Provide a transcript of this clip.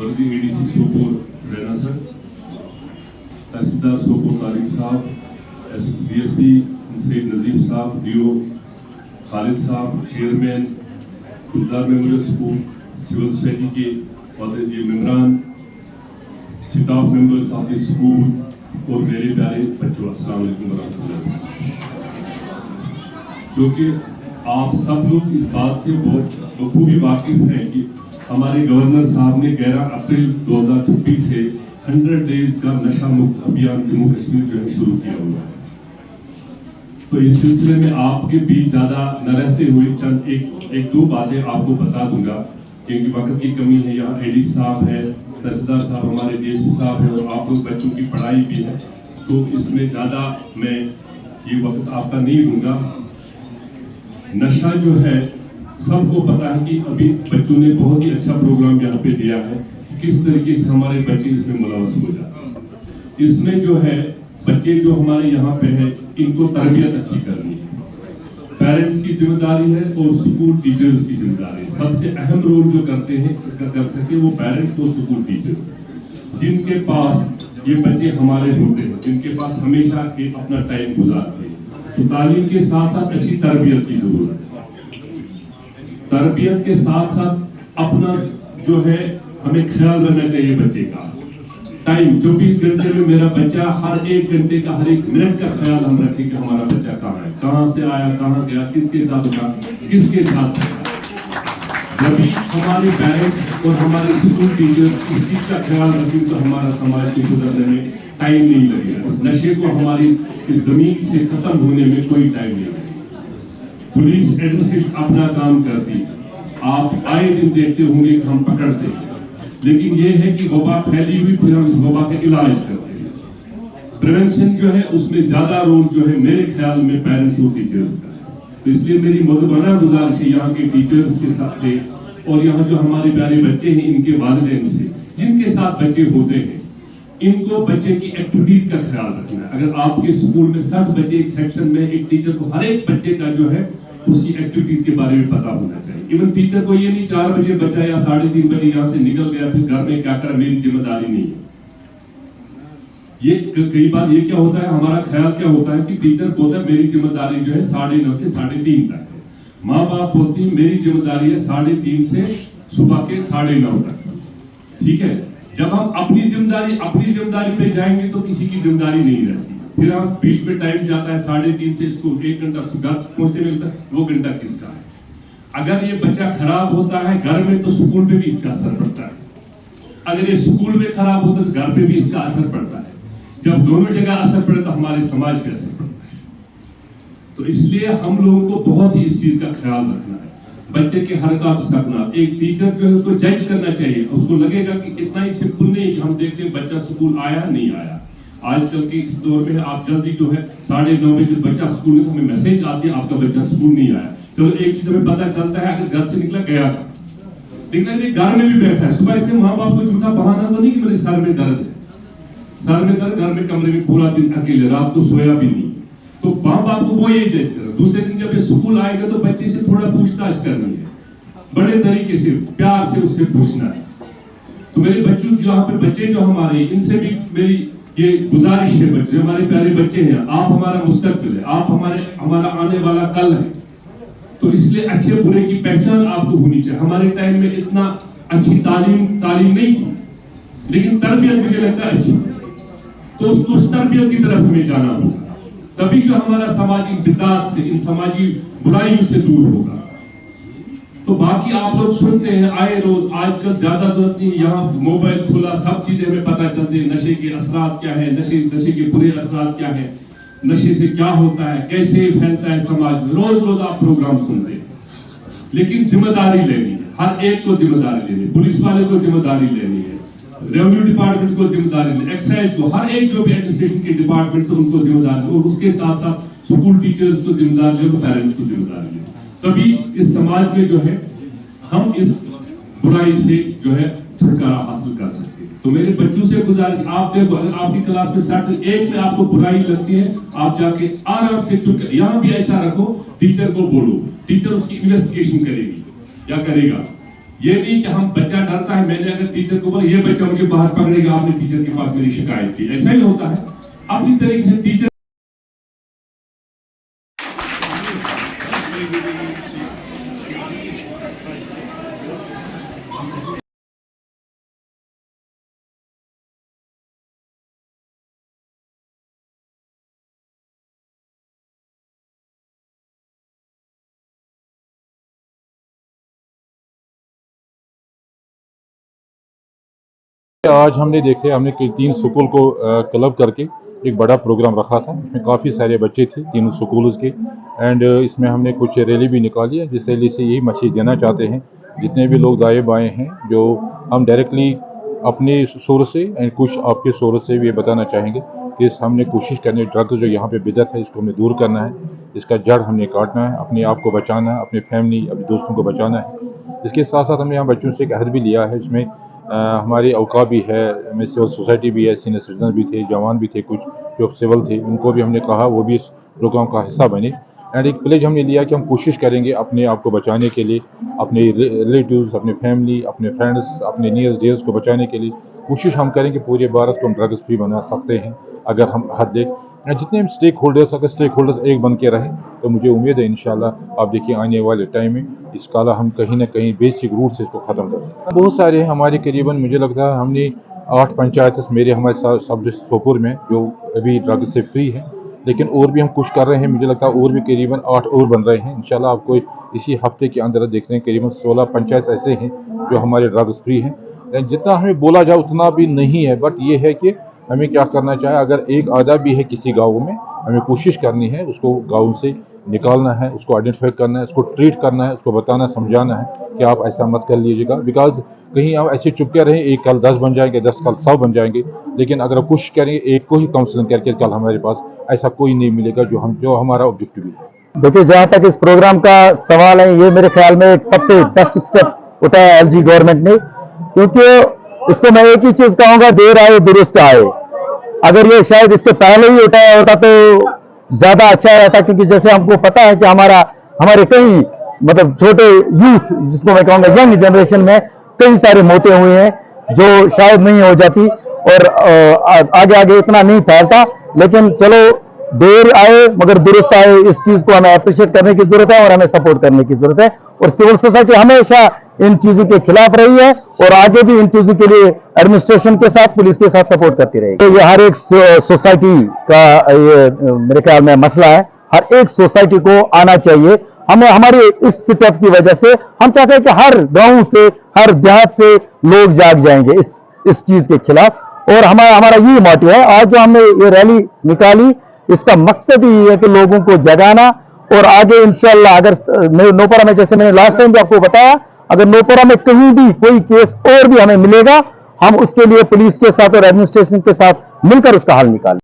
वर्दी एडीसी सोपोर रहना सर, तहसीलदार सोपोर तारिक साहब, डीएसपी सैयद नजीम साहब, DO Khalid sahab, chairman Gulzar memorial school, civil society के मेम्बरान, staff members of this school और मेरे प्यारे बच्चों, अस्सलाम वालेकुम वरहमतुल्लाह। जो कि आप सब लोग इस बात से बहुत बखूबी वाकिफ हैं कि हमारे गवर्नर साहब ने 11 अप्रैल 2026 से 100 डेज का नशा मुक्त अभियान जम्मू कश्मीर जो है शुरू किया हुआ है। तो इस सिलसिले में आपके बीच ज्यादा न रहते हुए चंद एक दो बातें आपको बता दूंगा, क्योंकि वक्त की कमी है। यहाँ एडी साहब है, तहसीलदार साहब हमारे डीएसपी साहब है और आप लोग बच्चों की पढ़ाई भी है, तो इसमें ज्यादा मैं ये वक्त आपका नहीं दूंगा। नशा जो है सबको पता है कि अभी बच्चों ने बहुत ही अच्छा प्रोग्राम यहाँ पे दिया है, किस तरीके से हमारे बच्चे इसमें मुलव्वस हो जाते हैं। इसमें जो है बच्चे जो हमारे यहाँ पे है, इनको तरबियत अच्छी करनी है, पेरेंट्स की जिम्मेदारी है और स्कूल टीचर्स की जिम्मेदारी है। सबसे अहम रोल जो करते हैं कर सके वो पेरेंट्स और स्कूल टीचर्स, जिनके पास ये बच्चे हमारे होते हैं, जिनके पास हमेशा एक अपना टाइम गुजारते हैं। तो तालीम के साथ साथ अच्छी तरबियत की जरूरत है। तरबियत के साथ साथ अपना जो है हमें ख्याल रखना चाहिए बच्चे का। टाइम 24 घंटे में मेरा बच्चा हर एक घंटे का, हर एक मिनट का ख्याल हम रखें कि हमारा बच्चा कहाँ है, कहाँ से आया, कहाँ गया, किसके साथ उठा, किसके साथ रहता। जब भी हमारे पेरेंट्स और हमारे स्कूल टीचर इस चीज का ख्याल रखें तो हमारा समाज को सुधरने में टाइम नहीं लगेगा। इस नशे को हमारी इस जमीन से खत्म होने में कोई टाइम नहीं लगेगा। पुलिस एडमिनिस्ट्रेशन अपना काम करती है, आप आए दिन देखते होंगे कि हम पकड़ते हैं, लेकिन ये है कि वबा फैली हुई, फिर हम इस वबा का इलाज करते हैं। प्रिवेंशन जो है उसमें ज्यादा रोल जो है मेरे ख्याल में पेरेंट्स और टीचर्स का है। तो इसलिए मेरी मौजूदा गुजारिश है यहाँ के टीचर्स के साथ से और यहाँ जो हमारे प्यारे बच्चे हैं इनके वालिदैन से, जिनके साथ बच्चे होते हैं, इनको बच्चे की एक्टिविटीज का ख्याल रखना है। अगर आपके स्कूल में 60 बच्चे एक सेक्शन में, एक टीचर को हर एक बच्चे का जो है उसकी एक्टिविटीज के बारे में पता होना चाहिए। इवन टीचर को ये नहीं 4 बजे बच्चा या 3:30 बजे यहाँ से निकल गया फिर घर में क्या करा, मेरी जिम्मेदारी नहीं है। ये कई बार ये क्या होता है, हमारा ख्याल क्या होता है कि टीचर बोलता है मेरी जिम्मेदारी जो है 9:30 से 3:30 तक है, माँ बाप बोलती है मेरी जिम्मेदारी है 3:30 से सुबह के 9:30 तक। ठीक है, जब हम अपनी जिम्मेदारी पे जाएंगे तो किसी की जिम्मेदारी नहीं रहती। फिर हम बीच में टाइम जाता है 3:30 से इसको 1 घंटा घर पहुंचने में लगता है, वो घंटा किसका है। अगर ये बच्चा खराब होता है घर में तो स्कूल पे भी इसका असर पड़ता है, अगर ये स्कूल में खराब होता है तो घर पे भी इसका असर पड़ता है। जब दोनों जगह असर पड़े तो हमारे समाज पे असर पड़ता है। तो इसलिए हम लोगों को बहुत ही इस चीज का ख्याल रखना है, बच्चे के हरकत सकना। एक टीचर जो है उसको जज करना चाहिए, उसको लगेगा कि इतना ही सिंपल नहीं कि हम देखते हैं बच्चा स्कूल आया नहीं आया। आजकल के इस दौर में आप जल्दी जो है 9:30 बजे बच्चा स्कूल में, हमें मैसेज आती है आपका बच्चा स्कूल नहीं आया। चलो एक चीज हमें पता चलता है, अगर घर से निकला गया था, लेकिन घर में भी बैठा है, सुबह इसने माँ बाप को झूठा बहाना तो नहीं कि मेरे सर में दर्द है, सर में दर्द, घर में कमरे में पूरा दिन अकेले, रात को सोया भी नहीं। तो माँ बाप को वो ये जज करो। दूसरे दिन जब ये स्कूल आएगा तो बच्चे से थोड़ा पूछताछ करनी है, बड़े तरीके से प्यार से उससे पूछना है। तो मेरे बच्चों यहाँ पे बच्चे जो हमारे, इनसे भी मेरी ये गुजारिश है, बच्चे हमारे प्यारे बच्चे हैं, आप हमारा मुस्तकबिल है, आप हमारा आने वाला कल है। तो इसलिए अच्छे बुरे की पहचान आपको होनी चाहिए। हमारे टाइम में इतना अच्छी तालीम नहीं थी, लेकिन तरबियत मुझे लगता है अच्छी, तो उस तरबियत की तरफ हमें जाना होगा, तभी जो हमारा समाज इन बिदात से, इन समाजी बुराइयों से दूर होगा। तो बाकी आप लोग सुनते हैं आए रोज, आजकल ज्यादा जरूरत नहीं, यहाँ मोबाइल खुला, सब चीजें हमें पता चलती है, नशे के असरात क्या है, नशे के बुरे असरात क्या है, नशे से क्या होता है, कैसे फैलता है समाज में। रोज आप प्रोग्राम सुनते हैं, लेकिन जिम्मेदारी लेनी है, हर एक को जिम्मेदारी लेनी है, पुलिस वाले को जिम्मेदारी लेनी है, रेवेन्यू डिपार्टमेंट को जिम्मेदारी लेनी, एक्साइज को, हर एक जो भी एडमिनिस्ट्रेशन के डिपार्टमेंट से उनको जिम्मेदारी, और उसके साथ साथ स्कूल टीचर्स को जिम्मेदारी, पेरेंट्स को जिम्मेदारी लेनी। तभी इस समाज में जो है हम इस बुराई से जो है छुटकारा हासिल कर सकते हैं। तो मेरे बच्चों से गुजारिश, आप देखो अगर आपकी क्लास में 61 में आपको बुराई लगती है, आप जाके आराम से चुप, यहाँ भी ऐसा रखो, टीचर को बोलो टीचर उसकी इन्वेस्टिगेशन करेगी या करेगा। ये नहीं कि हम बच्चा डरता है, मैंने अगर टीचर को बोला ये बच्चा मुझे बाहर पकड़ेगा, आपने टीचर के पास मेरी शिकायत की, ऐसा ही होता है। अपनी तरीके से टीचर आज हमने देखे, हमने 3 स्कूल को क्लब करके एक बड़ा प्रोग्राम रखा था। इसमें काफ़ी सारे बच्चे थे तीनों स्कूल्स के, एंड इसमें हमने कुछ रैली भी निकाली है, जिस रैली से यही मैसेज देना चाहते हैं जितने भी लोग दाएं बाएं हैं, जो हम डायरेक्टली अपने सोर्स से एंड कुछ आपके सोर्स से भी ये बताना चाहेंगे कि हमने कोशिश करनी, ड्रग्स जो यहाँ पे बिदत है इसको हमें दूर करना है, इसका जड़ हमने काटना है, अपने आप को बचाना है, अपने फैमिली अपने दोस्तों को बचाना है। इसके साथ साथ हमने यहाँ बच्चों से एक अहद भी लिया है, इसमें हमारी औका भी है, हमें सिविल सोसाइटी भी है, सीनियर सिटीजन भी थे, जवान भी थे, कुछ जो सिविल थे, उनको भी हमने कहा वो भी इस प्रोग्राम का हिस्सा बने। एंड एक प्लेज हमने लिया कि हम कोशिश करेंगे अपने आप को बचाने के लिए, अपने रिलेटिव्स, अपने फैमिली, अपने फ्रेंड्स, अपने नियर्स डियर्स को बचाने के लिए कोशिश हम करेंगे पूरे भारत को हम ड्रग्स फ्री बना सकते हैं अगर हम हद दें। जितने स्टेक होल्डर्स, अगर स्टेक होल्डर्स एक बन के रहें तो मुझे उम्मीद है इंशाल्लाह आप देखिए आने वाले टाइम में इस काला हम कहीं ना कहीं बेसिक रूट से इसको ख़त्म कर दें। बहुत सारे हमारे करीबन मुझे लगता है हमने 8 पंचायत मेरे हमारे सब डिस्ट्रिक्ट सोपुर में जो अभी ड्रग से फ्री है, लेकिन और भी हम कुछ कर रहे हैं। मुझे लगता है और भी करीबन 8 और बन रहे हैं इंशाल्लाह। आपको इसी हफ्ते के अंदर देख रहे हैं करीबन 16 पंचायत ऐसे हैं जो हमारे ड्रग्स फ्री हैं। जितना हमें बोला जाए उतना भी नहीं है, बट ये है कि हमें क्या करना चाहिए, अगर एक आधा भी है किसी गाँव में, हमें कोशिश करनी है उसको गाँव से निकालना है, उसको आइडेंटिफाई करना है, उसको ट्रीट करना है, उसको बताना समझाना है कि आप ऐसा मत कर लीजिएगा। बिकॉज कहीं आप ऐसे चुपके रहें, एक कल 10 बन जाएंगे, 10 कल 100 बन जाएंगे, लेकिन अगर आप कोशिश करेंगे एक को ही काउंसलिंग करके, कल हमारे पास ऐसा कोई नहीं मिलेगा जो हमारा ऑब्जेक्टिव है। देखिए, जहाँ तक इस प्रोग्राम का सवाल है, ये मेरे ख्याल में एक सबसे बेस्ट स्टेप उठाया एलजी गवर्नमेंट ने, क्योंकि इसको मैं एक ही चीज कहूंगा, देर आए दुरुस्त आए। अगर ये शायद इससे पहले ही उठाया होता तो ज्यादा अच्छा रहता, क्योंकि जैसे हमको पता है कि हमारे कई मतलब छोटे यूथ, जिसको मैं कहूंगा यंग जनरेशन में कई सारे मौतें हुई हैं जो शायद नहीं हो जाती, और आगे आगे इतना नहीं फैलता। लेकिन चलो, देर आए मगर दुरुस्त आए, इस चीज को हमें अप्रिशिएट करने की जरूरत है और हमें सपोर्ट करने की जरूरत है। और सिविल सोसाइटी हमेशा इन चीजों के खिलाफ रही है और आगे भी इन चीजों के लिए एडमिनिस्ट्रेशन के साथ, पुलिस के साथ सपोर्ट करती रहेगी। तो ये हर एक सोसाइटी का ये मेरे ख्याल में मसला है, हर एक सोसाइटी को आना चाहिए। हमें हमारे इस स्टेप की वजह से हम चाहते हैं कि हर गांव से, हर देहात से लोग जाग जाएंगे इस चीज के खिलाफ, और हमारा ये मोटिव है। आज जो हमने ये रैली निकाली, इसका मकसद ही है कि लोगों को जगाना, और आगे इंशाल्लाह अगर नोपरा में, जैसे मैंने लास्ट टाइम भी आपको बताया, अगर नोपरा में कहीं भी कोई केस और भी हमें मिलेगा, हम उसके लिए पुलिस के साथ और एडमिनिस्ट्रेशन के साथ मिलकर उसका हल निकालें।